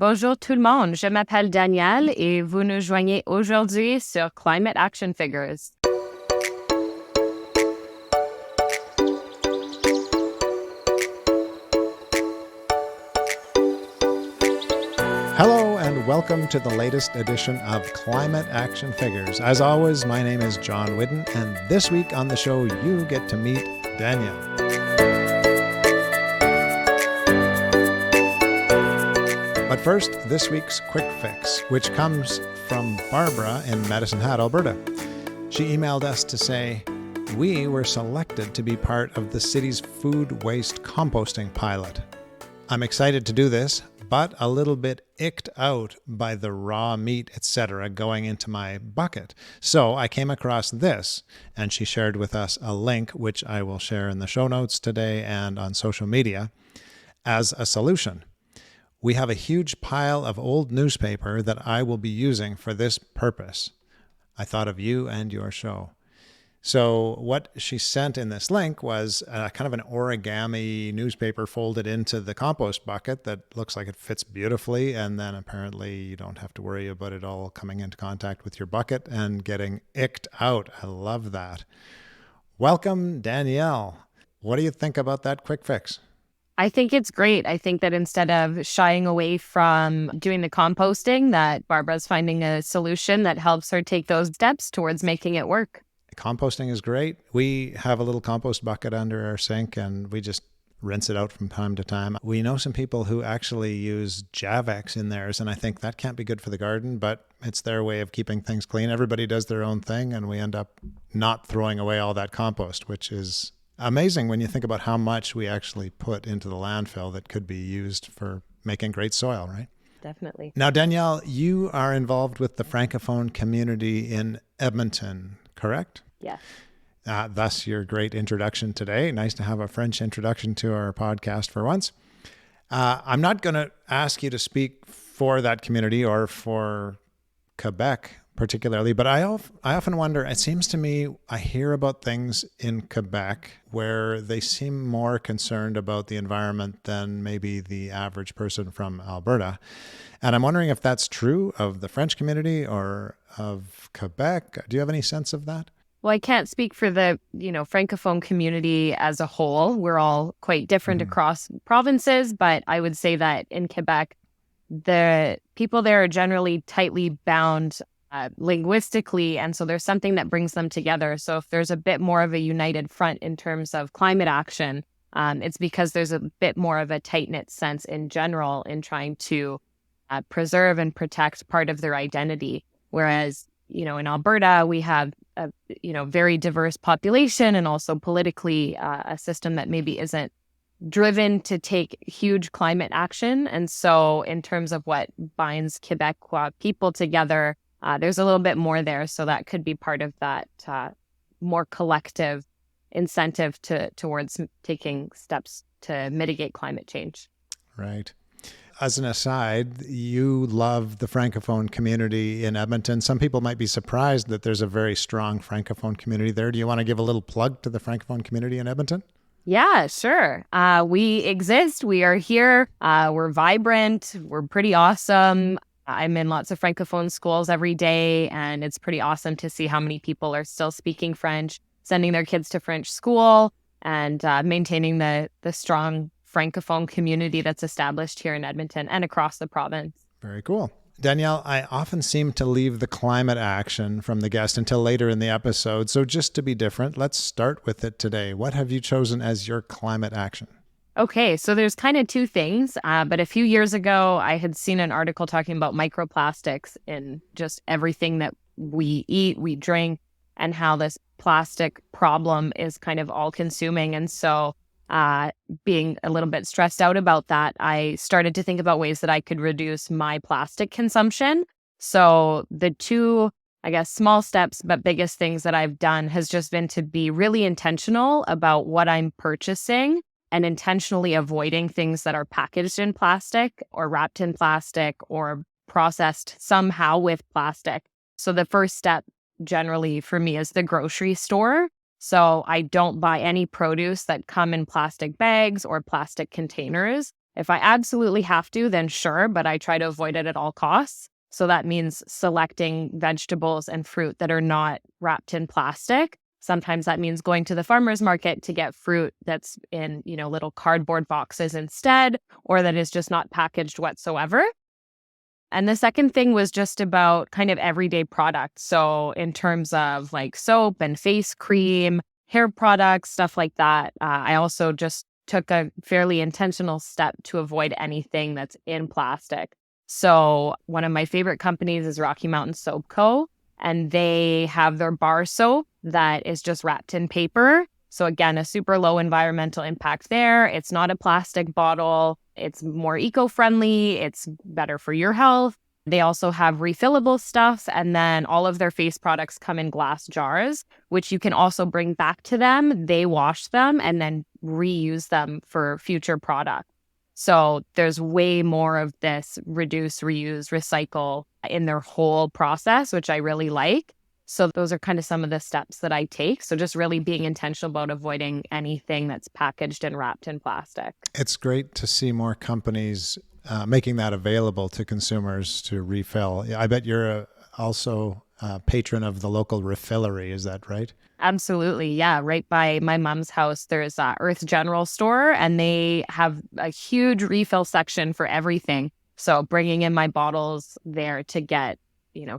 Bonjour tout le monde, je m'appelle Danielle et vous nous joignez aujourd'hui sur Climate Action Figures. Hello and welcome to the latest edition of Climate Action Figures. As always, my name is John Whidden, and this week on the show you get to meet Danielle. But first, this week's Quick Fix, which comes from Barbara in Medicine Hat, Alberta. She emailed us to say, we were selected to be part of the city's food waste composting pilot. I'm excited to do this, but a little bit icked out by the raw meat, etc. going into my bucket. So I came across this, and she shared with us a link, which I will share in the show notes today and on social media, as a solution. We have a huge pile of old newspaper that I will be using for this purpose. I thought of you and your show. So what she sent in this link was kind of an origami newspaper folded into the compost bucket that looks like it fits beautifully. And then apparently you don't have to worry about it all coming into contact with your bucket and getting icked out. I love that. Welcome, Danielle. What do you think about that quick fix? I think it's great. I think that instead of shying away from doing the composting, that Barbara's finding a solution that helps her take those steps towards making it work. Composting is great. We have a little compost bucket under our sink and we just rinse it out from time to time. We know some people who actually use Javex in theirs, and I think that can't be good for the garden, but it's their way of keeping things clean. Everybody does their own thing, and we end up not throwing away all that compost, which is amazing when you think about how much we actually put into the landfill that could be used for making great soil, right? Definitely. Now, Danielle, you are involved with the Francophone community in Edmonton, correct? Yes. Thus, your great introduction today. Nice to have a French introduction to our podcast for once. I'm not going to ask you to speak for that community or for Quebec particularly, but I often wonder, it seems to me I hear about things in Quebec where they seem more concerned about the environment than maybe the average person from Alberta. And I'm wondering if that's true of the French community or of Quebec. Do you have any sense of that? Well, I can't speak for the, Francophone community as a whole. We're all quite different across provinces, but I would say that in Quebec, the people there are generally tightly bound linguistically, and so there's something that brings them together. So if there's a bit more of a united front in terms of climate action, it's because there's a bit more of a tight-knit sense in general in trying to preserve and protect part of their identity. Whereas, in Alberta, we have a very diverse population and also politically a system that maybe isn't driven to take huge climate action. And so in terms of what binds Quebecois people together, there's a little bit more there. So that could be part of that more collective incentive towards taking steps to mitigate climate change. Right. As an aside, you love the Francophone community in Edmonton. Some people might be surprised that there's a very strong Francophone community there. Do you want to give a little plug to the Francophone community in Edmonton? Yeah, sure. We exist. We are here. We're vibrant. We're pretty awesome. I'm in lots of Francophone schools every day, and it's pretty awesome to see how many people are still speaking French, sending their kids to French school, and maintaining the strong Francophone community that's established here in Edmonton and across the province. Very cool. Danielle, I often seem to leave the climate action from the guest until later in the episode. So just to be different, let's start with it today. What have you chosen as your climate action? Okay, so there's kind of two things, but a few years ago, I had seen an article talking about microplastics in just everything that we eat, we drink, and how this plastic problem is kind of all-consuming. And so being a little bit stressed out about that, I started to think about ways that I could reduce my plastic consumption. So the two, I guess, small steps, but biggest things that I've done has just been to be really intentional about what I'm purchasing and intentionally avoiding things that are packaged in plastic or wrapped in plastic or processed somehow with plastic. So the first step generally for me is the grocery store. So I don't buy any produce that come in plastic bags or plastic containers. If I absolutely have to, then sure, but I try to avoid it at all costs. So that means selecting vegetables and fruit that are not wrapped in plastic. Sometimes that means going to the farmer's market to get fruit that's in, little cardboard boxes instead, or that is just not packaged whatsoever. And the second thing was just about kind of everyday products. So in terms of like soap and face cream, hair products, stuff like that, I also just took a fairly intentional step to avoid anything that's in plastic. So one of my favorite companies is Rocky Mountain Soap Co. And they have their bar soap that is just wrapped in paper. So again, a super low environmental impact there. It's not a plastic bottle. It's more eco-friendly. It's better for your health. They also have refillable stuff. And then all of their face products come in glass jars, which you can also bring back to them. They wash them and then reuse them for future products. So there's way more of this reduce, reuse, recycle in their whole process, which I really like. So those are kind of some of the steps that I take. So just really being intentional about avoiding anything that's packaged and wrapped in plastic. It's great to see more companies making that available to consumers to refill. I bet you're also a patron of the local refillery. Is that right? Absolutely. Yeah. Right by my mom's house, there's Earth General Store, and they have a huge refill section for everything. So bringing in my bottles there to get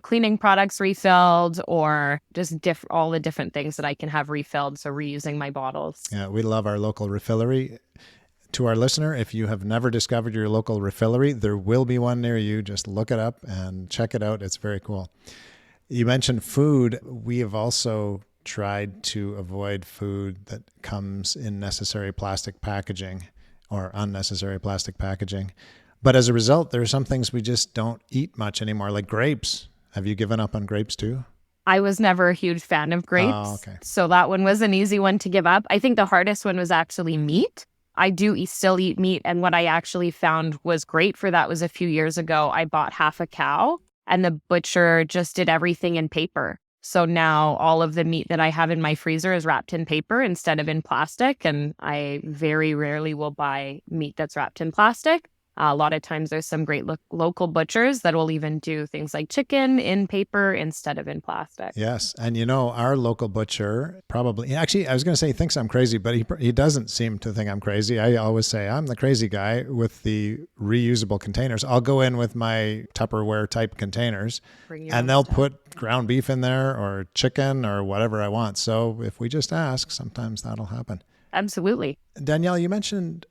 cleaning products refilled, or just all the different things that I can have refilled. So reusing my bottles. Yeah, we love our local refillery. To our listener, if you have never discovered your local refillery, there will be one near you. Just look it up and check it out. It's very cool. You mentioned food. We have also tried to avoid food that comes in necessary plastic packaging or unnecessary plastic packaging. But as a result, there are some things we just don't eat much anymore, like grapes. Have you given up on grapes too? I was never a huge fan of grapes. Oh, okay. So that one was an easy one to give up. I think the hardest one was actually meat. I do still eat meat. And what I actually found was great for that was a few years ago, I bought half a cow and the butcher just did everything in paper. So now all of the meat that I have in my freezer is wrapped in paper instead of in plastic. And I very rarely will buy meat that's wrapped in plastic. A lot of times there's some great local butchers that will even do things like chicken in paper instead of in plastic. Yes. And our local butcher probably, actually, I was going to say he thinks I'm crazy, but he doesn't seem to think I'm crazy. I always say I'm the crazy guy with the reusable containers. I'll go in with my Tupperware type containers and they'll put ground beef in there or chicken or whatever I want. So if we just ask, sometimes that'll happen. Absolutely. Danielle, you mentioned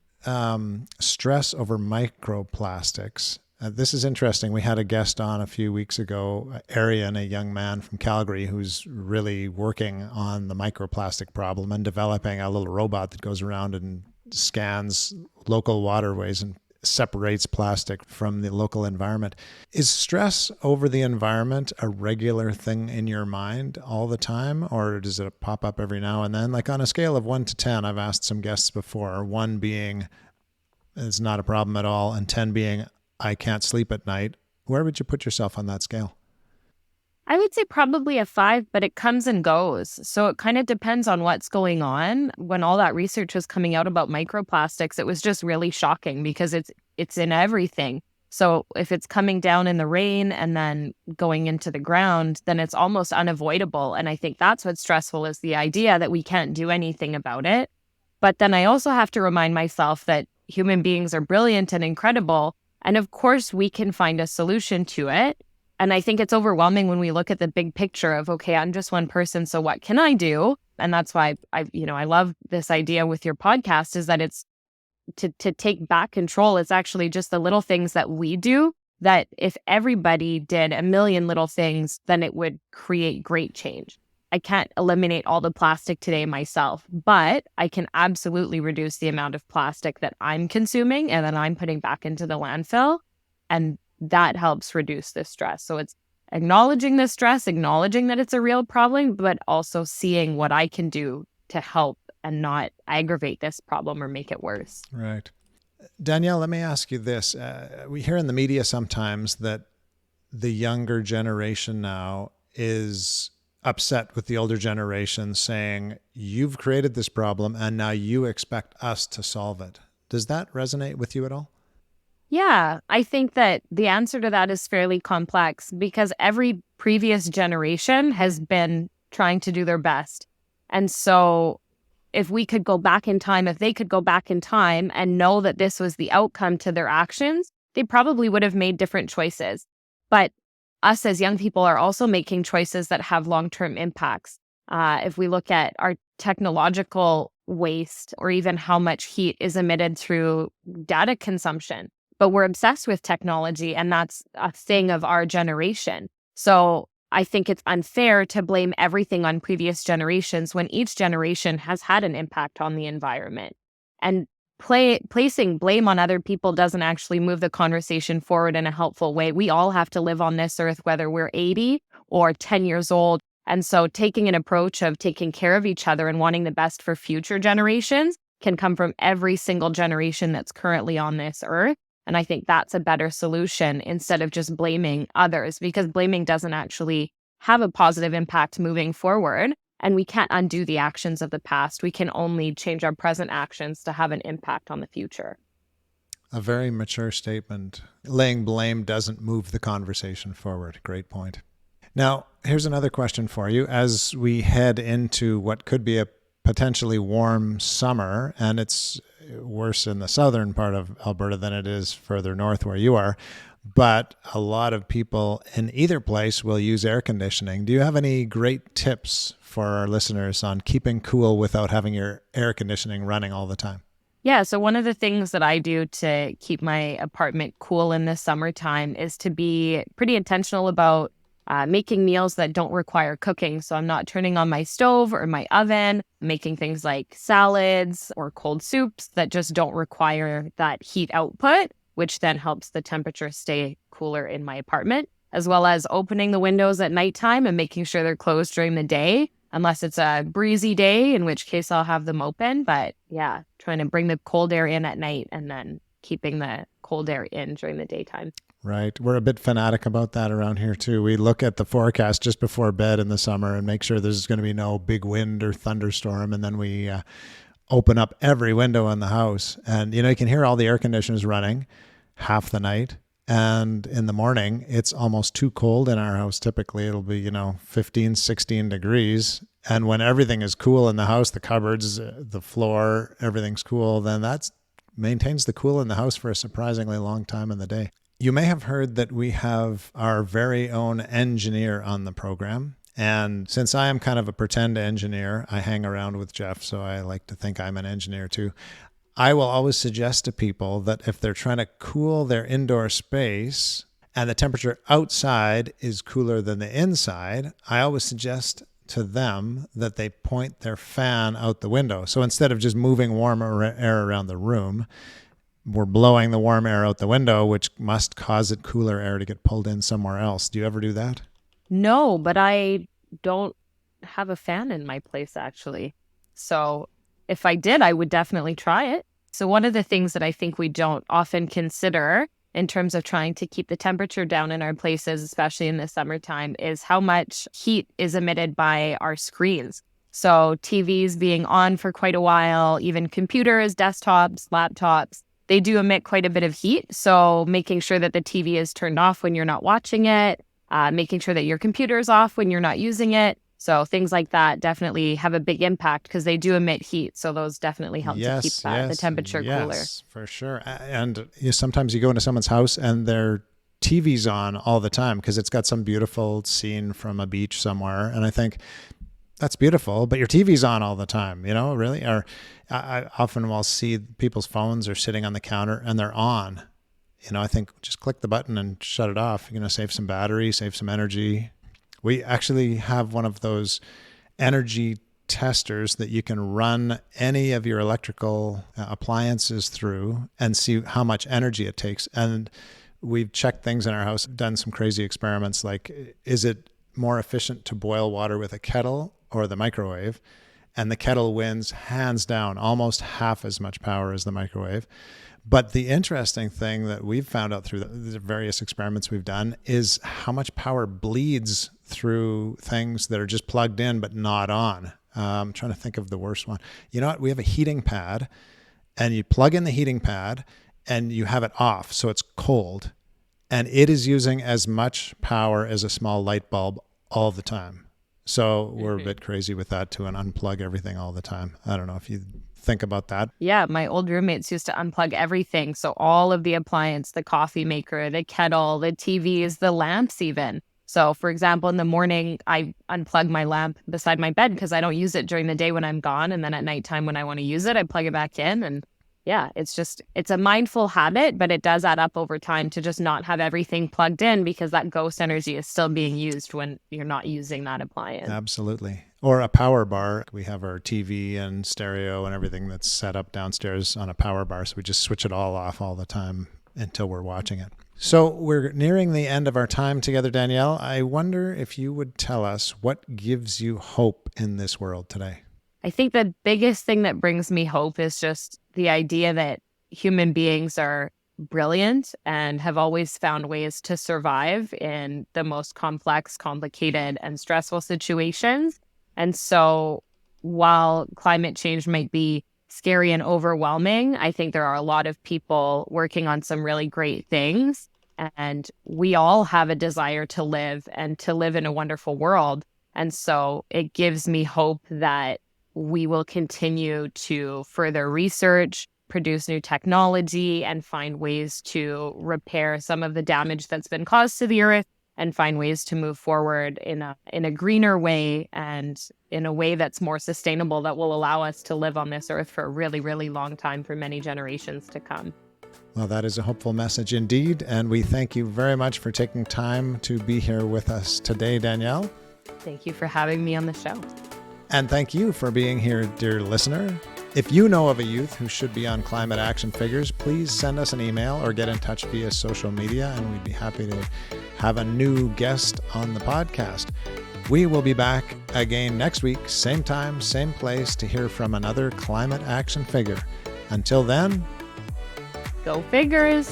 stress over microplastics. This is interesting. We had a guest on a few weeks ago, Arian, a young man from Calgary who's really working on the microplastic problem and developing a little robot that goes around and scans local waterways and separates plastic from the local environment. Is stress over the environment a regular thing in your mind all the time, or does it pop up every now and then? Like on a scale of 1 to 10, I've asked some guests before, 1 being it's not a problem at all, and 10 being I can't sleep at night. Where would you put yourself on that scale? I would say probably a 5, but it comes and goes. So it kind of depends on what's going on. When all that research was coming out about microplastics, it was just really shocking because it's in everything. So if it's coming down in the rain and then going into the ground, then it's almost unavoidable. And I think that's what's stressful is the idea that we can't do anything about it. But then I also have to remind myself that human beings are brilliant and incredible. And of course, we can find a solution to it. And I think it's overwhelming when we look at the big picture of, okay, I'm just one person, so what can I do? And that's why I love this idea with your podcast is that it's to take back control. It's actually just the little things that we do that if everybody did a million little things, then it would create great change. I can't eliminate all the plastic today myself, but I can absolutely reduce the amount of plastic that I'm consuming and that I'm putting back into the landfill. And that helps reduce the stress. So it's acknowledging the stress, acknowledging that it's a real problem, but also seeing what I can do to help and not aggravate this problem or make it worse. Right. Danielle, let me ask you this. We hear in the media sometimes that the younger generation now is upset with the older generation saying, you've created this problem and now you expect us to solve it. Does that resonate with you at all? Yeah, I think that the answer to that is fairly complex because every previous generation has been trying to do their best. And so if we could go back in time, if they could go back in time and know that this was the outcome to their actions, they probably would have made different choices. But us as young people are also making choices that have long-term impacts. If we look at our technological waste or even how much heat is emitted through data consumption, but we're obsessed with technology and that's a thing of our generation. So I think it's unfair to blame everything on previous generations when each generation has had an impact on the environment. And placing blame on other people doesn't actually move the conversation forward in a helpful way. We all have to live on this earth, whether we're 80 or 10 years old. And so taking an approach of taking care of each other and wanting the best for future generations can come from every single generation that's currently on this earth. And I think that's a better solution instead of just blaming others, because blaming doesn't actually have a positive impact moving forward. And we can't undo the actions of the past. We can only change our present actions to have an impact on the future. A very mature statement. Laying blame doesn't move the conversation forward. Great point. Now, here's another question for you. As we head into what could be a potentially warm summer, and it's worse in the southern part of Alberta than it is further north where you are, but a lot of people in either place will use air conditioning. Do you have any great tips for our listeners on keeping cool without having your air conditioning running all the time? Yeah, so one of the things that I do to keep my apartment cool in the summertime is to be pretty intentional about making meals that don't require cooking. So I'm not turning on my stove or my oven, making things like salads or cold soups that just don't require that heat output, which then helps the temperature stay cooler in my apartment, as well as opening the windows at nighttime and making sure they're closed during the day, unless it's a breezy day, in which case I'll have them open. But yeah, trying to bring the cold air in at night and then keeping the cold air in during the daytime. Right. We're a bit fanatic about that around here too. We look at the forecast just before bed in the summer and make sure there's going to be no big wind or thunderstorm. And then we open up every window in the house. And, you can hear all the air conditioners running half the night. And in the morning, it's almost too cold in our house. Typically, it'll be, 15, 16 degrees. And when everything is cool in the house, the cupboards, the floor, everything's cool, then that maintains the cool in the house for a surprisingly long time in the day. You may have heard that we have our very own engineer on the program. And since I am kind of a pretend engineer, I hang around with Jeff, so I like to think I'm an engineer too. I will always suggest to people that if they're trying to cool their indoor space and the temperature outside is cooler than the inside, I always suggest to them that they point their fan out the window. So instead of just moving warmer air around the room, we're blowing the warm air out the window, which must cause it cooler air to get pulled in somewhere else. Do you ever do that? No, but I don't have a fan in my place, actually. So if I did, I would definitely try it. So one of the things that I think we don't often consider in terms of trying to keep the temperature down in our places, especially in the summertime, is how much heat is emitted by our screens. So TVs being on for quite a while, even computers, desktops, laptops, they do emit quite a bit of heat. So making sure that the TV is turned off when you're not watching it, making sure that your computer is off when you're not using it. So things like that definitely have a big impact because they do emit heat. So those definitely help to keep the temperature cooler. Yes, for sure. And sometimes you go into someone's house and their TV's on all the time because it's got some beautiful scene from a beach somewhere. And I think, that's beautiful, but your TV's on all the time, really? Or I often will see people's phones are sitting on the counter and they're on. I think just click the button and shut it off. You're going to save some battery, save some energy. We actually have one of those energy testers that you can run any of your electrical appliances through and see how much energy it takes. And we've checked things in our house, done some crazy experiments like, is it more efficient to boil water with a kettle or the microwave? And the kettle wins hands down, almost half as much power as the microwave. But the interesting thing that we've found out through the various experiments we've done is how much power bleeds through things that are just plugged in but not on. I'm trying to think of the worst one. You know what? We have a heating pad, and you plug in the heating pad, and you have it off so it's cold, and it is using as much power as a small light bulb all the time. So we're a bit crazy with that too, and unplug everything all the time. I don't know if you think about that. Yeah, my old roommates used to unplug everything. So all of the appliance, the coffee maker, the kettle, the TVs, the lamps even. So for example, in the morning, I unplug my lamp beside my bed because I don't use it during the day when I'm gone. And then at nighttime when I want to use it, I plug it back in. And yeah, it's a mindful habit, but it does add up over time to just not have everything plugged in because that ghost energy is still being used when you're not using that appliance. Absolutely. Or a power bar. We have our TV and stereo and everything that's set up downstairs on a power bar. So we just switch it all off all the time until we're watching it. So we're nearing the end of our time together, Danielle. I wonder if you would tell us what gives you hope in this world today. I think the biggest thing that brings me hope is just the idea that human beings are brilliant and have always found ways to survive in the most complex, complicated, and stressful situations. And so while climate change might be scary and overwhelming, I think there are a lot of people working on some really great things. And we all have a desire to live and to live in a wonderful world. And so it gives me hope that we will continue to further research, produce new technology, and find ways to repair some of the damage that's been caused to the earth and find ways to move forward in a greener way and in a way that's more sustainable that will allow us to live on this earth for a really, really long time for many generations to come. Well, that is a hopeful message indeed. And we thank you very much for taking time to be here with us today, Danielle. Thank you for having me on the show. And thank you for being here, dear listener. If you know of a youth who should be on Climate Action Figures, please send us an email or get in touch via social media, and we'd be happy to have a new guest on the podcast. We will be back again next week, same time, same place, to hear from another Climate Action Figure. Until then, go figures!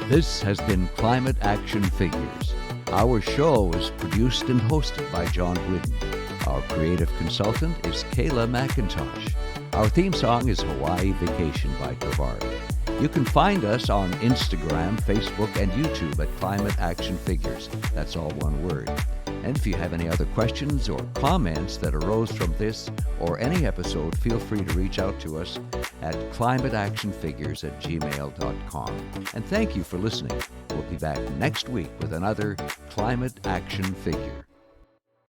This has been Climate Action Figures. Our show is produced and hosted by John Whidden. Our creative consultant is Kayla McIntosh. Our theme song is Hawaii Vacation by Kavari. You can find us on Instagram, Facebook, and YouTube at Climate Action Figures. That's all one word. And if you have any other questions or comments that arose from this or any episode, feel free to reach out to us at climateactionfigures@gmail.com. And thank you for listening. We'll be back next week with another Climate Action Figure.